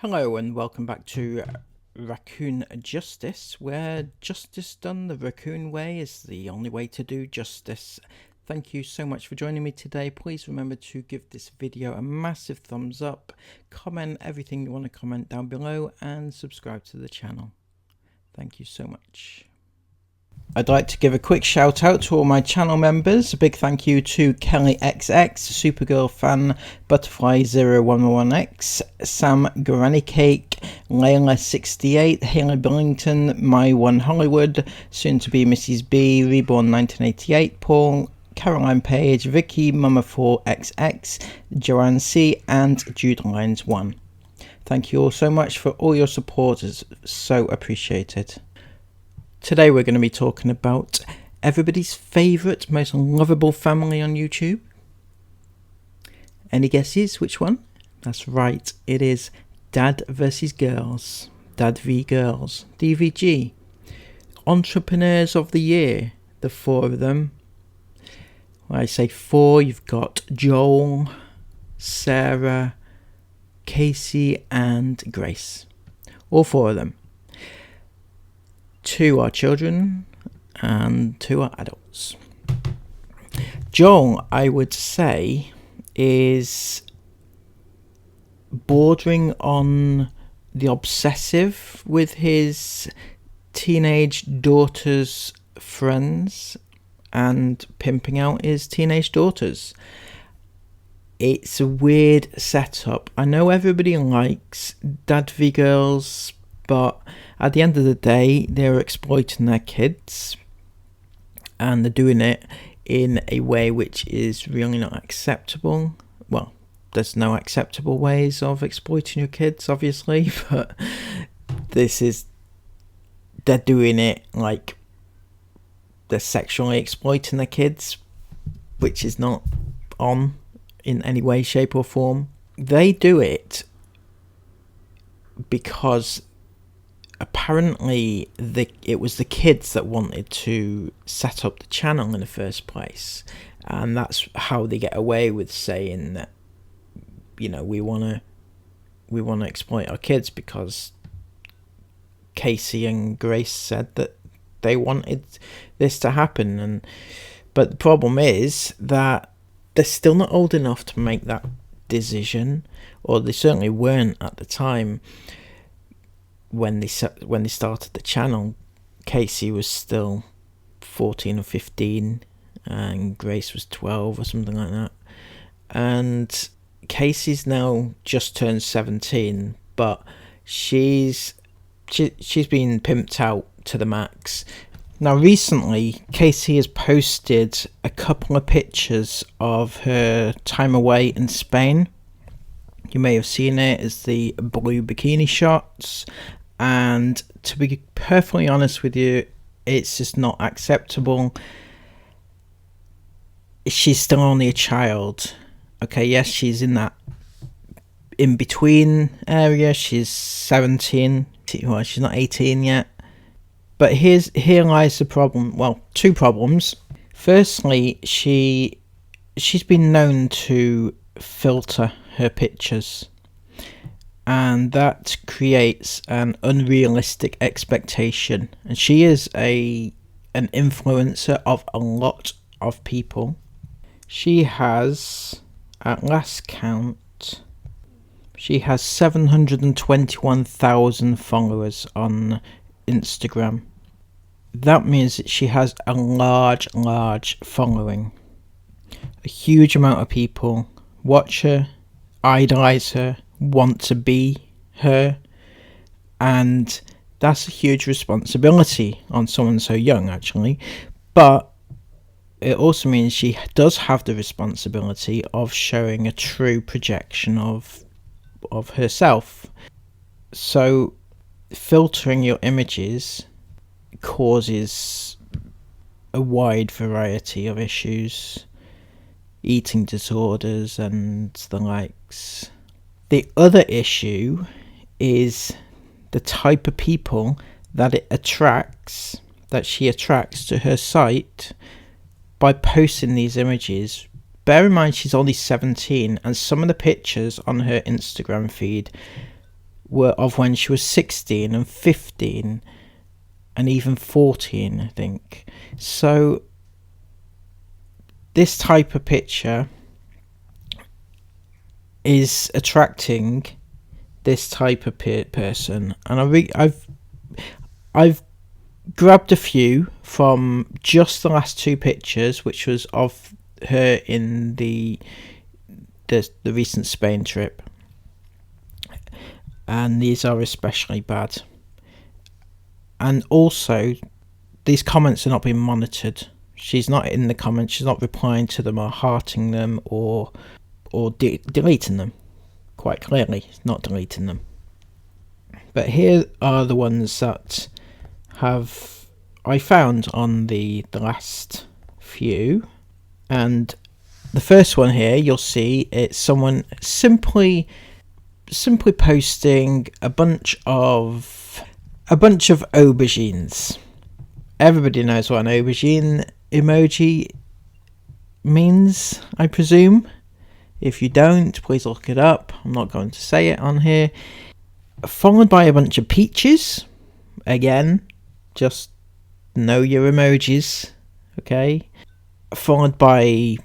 Hello and welcome back to Raccoon Justice, where justice done the Raccoon way is the only way to do justice. Thank you so much for joining me today. Please remember to give this video a massive thumbs up, comment everything you want to comment down below, and subscribe to the channel. Thank you so much. I'd like to give a quick shout out to all my channel members. A big thank you to Kelly XX, Supergirl Fan, Butterfly0111X, Sam Granny Cake, Layla68, Haley Billington, My One Hollywood, soon to be Mrs. B, Reborn 1988, Paul, Caroline Page, Vicky, Mama4XX, Joanne C, and Jude Lyons 1. Thank you all so much for all your support, it's so appreciated. Today we're going to be talking about everybody's favourite, most lovable family on YouTube. Any guesses which one? That's right, it is Dad vs Girls, Dad v Girls, DVG. Entrepreneurs of the Year, the four of them. When I say four, you've got Joel, Sarah, Kaci and Grace. All four of them. 2 are children and 2 are adults. Joel, I would say, is bordering on the obsessive with his teenage daughter's friends and pimping out his teenage daughters. It's a weird setup. I know everybody likes Dad v Girls, but at the end of the day, they're exploiting their kids and they're doing it in a way which is really not acceptable. Well, there's no acceptable ways of exploiting your kids, obviously, but they're doing it like they're sexually exploiting their kids, which is not on in any way, shape or form. They do it because apparently it was the kids that wanted to set up the channel in the first place, and that's how they get away with saying that, you know, we want to exploit our kids, because Kaci and Grace said that they wanted this to happen. But the problem is that they're still not old enough to make that decision, or they certainly weren't at the time. When they started the channel, Kaci was still 14 or 15 and Grace was 12 or something like that. And Kaci's now just turned 17, but she's been pimped out to the max. Now recently, Kaci has posted a couple of pictures of her time away in Spain. You may have seen it as the blue bikini shots. And to be perfectly honest with you, it's just not acceptable. She's still only a child. Okay, yes, she's in that in-between area. She's 17. Well, she's not 18 yet. But here lies the problem. Well, 2 problems. Firstly, she's been known to filter her pictures, and that creates an unrealistic expectation. And she is an influencer of a lot of people. She has, at last count, she has 721,000 followers on Instagram. That means that she has a large following. A huge amount of people watch her, idolize her, want to be her, and that's a huge responsibility on someone so young, actually. But it also means she does have the responsibility of showing a true projection of herself. So filtering your images causes a wide variety of issues, eating disorders and the likes. The other issue is the type of people that she attracts to her site by posting these images. Bear in mind she's only 17, and some of the pictures on her Instagram feed were of when she was 16 and 15 and even 14, I think. So this type of picture is attracting this type of person, and I've grabbed a few from just the last two pictures, which was of her in the recent Spain trip, and these are especially bad. And also, these comments are not being monitored. She's not in the comments, she's not replying to them or hearting them or deleting them. Quite clearly, not deleting them. But here are the ones that I found on the last few. And the first one here, you'll see it's someone simply posting a bunch of aubergines. Everybody knows what an aubergine emoji means, I presume. If you don't, please look it up. I'm not going to say it on here. Followed by a bunch of peaches. Again, just know your emojis, okay? Followed by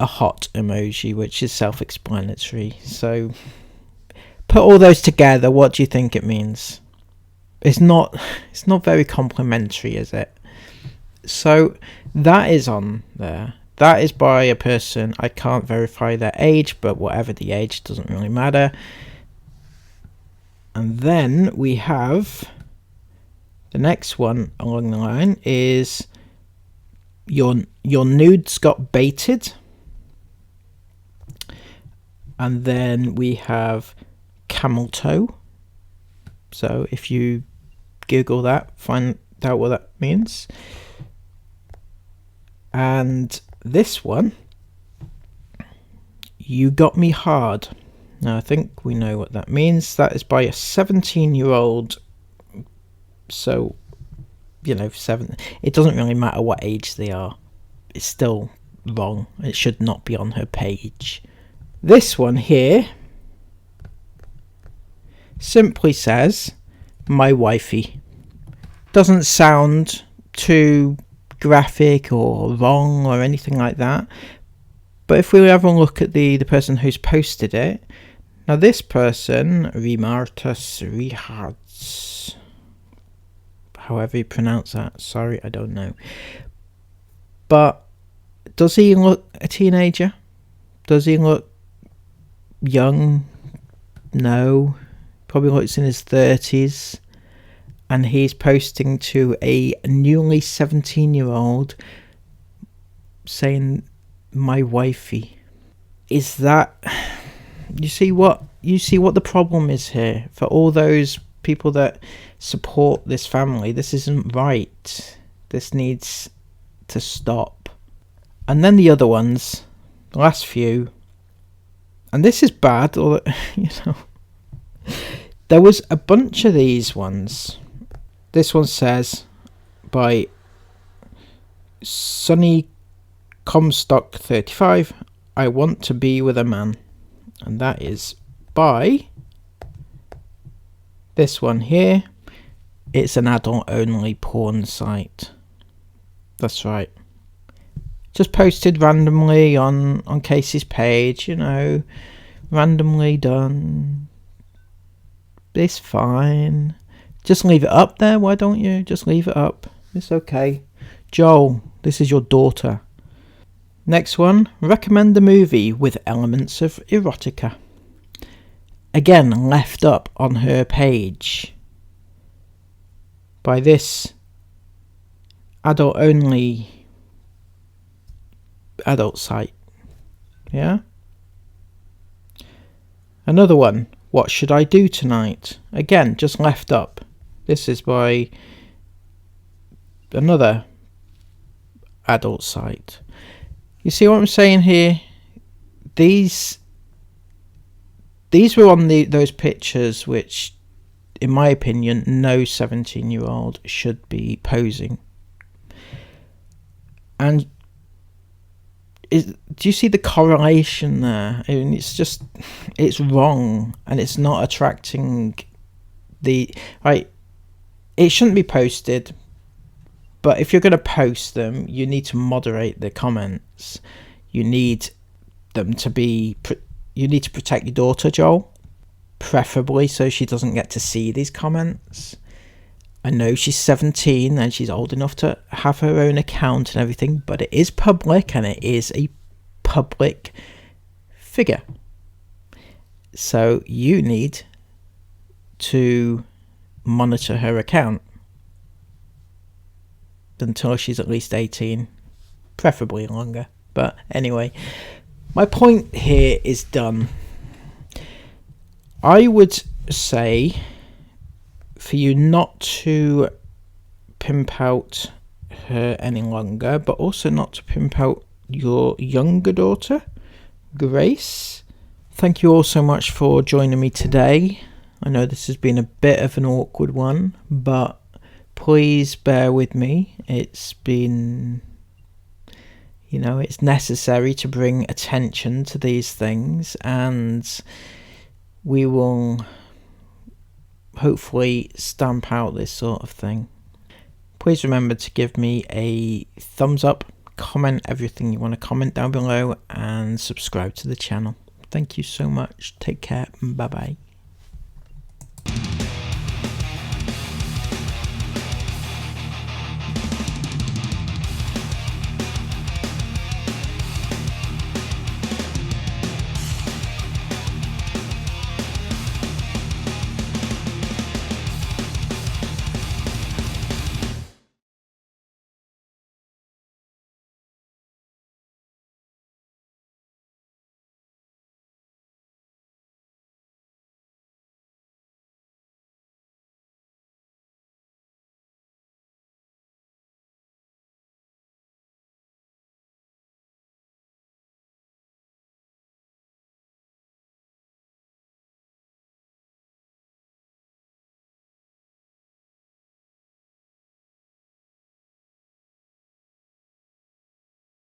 a hot emoji, which is self-explanatory. So put all those together, what do you think it means? It's not very complimentary, is it? So that is on there. That is by a person, I can't verify their age, but whatever the age, doesn't really matter. And then we have the next one along the line is your nudes got baited. And then we have camel toe. So if you Google that, find out what that means. And this one, you got me hard. Now I think we know what that means. That is by a 17-year-old. So, you know, it doesn't really matter what age they are. It's still wrong. It should not be on her page. This one here simply says, my wifey. Doesn't sound too graphic or wrong or anything like that. But if we have a look at the person who's posted it, now this person, Remartus Rehards, however you pronounce that, sorry, I don't know. But does he look a teenager? Does he look young? No. Probably looks in his 30s. And he's posting to a newly 17-year-old saying, my wifey. Is that... You see what the problem is here? For all those people that support this family, this isn't right. This needs to stop. And then the other ones, the last few, and this is bad, or you know, there was a bunch of these ones. This one says by Sonny Comstock 35, I want to be with a man. And that is by this one here. It's an adult only porn site. That's right. Just posted randomly on Kaci's page, you know, randomly done. It's fine. Just leave it up there, why don't you? Just leave it up. It's okay. Joel, this is your daughter. Next one, recommend a movie with elements of erotica. Again, left up on her page by this adult only adult site. Yeah? Another one, what should I do tonight? Again, just left up. This is by another adult site. You see what I'm saying here? These were on those pictures which, in my opinion, no 17-year-old should be posing. And do you see the correlation there? I mean, it's wrong, and it's not attracting right. It shouldn't be posted, but if you're going to post them, you need to moderate the comments. You need them to be. You need to protect your daughter, Joel, preferably so she doesn't get to see these comments. I know she's 17 and she's old enough to have her own account and everything, but it is public and it is a public figure. So you need to monitor her account until she's at least 18, preferably longer. But anyway, my point here is done. I would say for you not to pimp out her any longer, but also not to pimp out your younger daughter, Grace. Thank you all so much for joining me today. I know this has been a bit of an awkward one, but please bear with me. It's been, it's necessary to bring attention to these things, and we will hopefully stamp out this sort of thing. Please remember to give me a thumbs up, comment everything you want to comment down below, and subscribe to the channel. Thank you so much. Take care. Bye bye.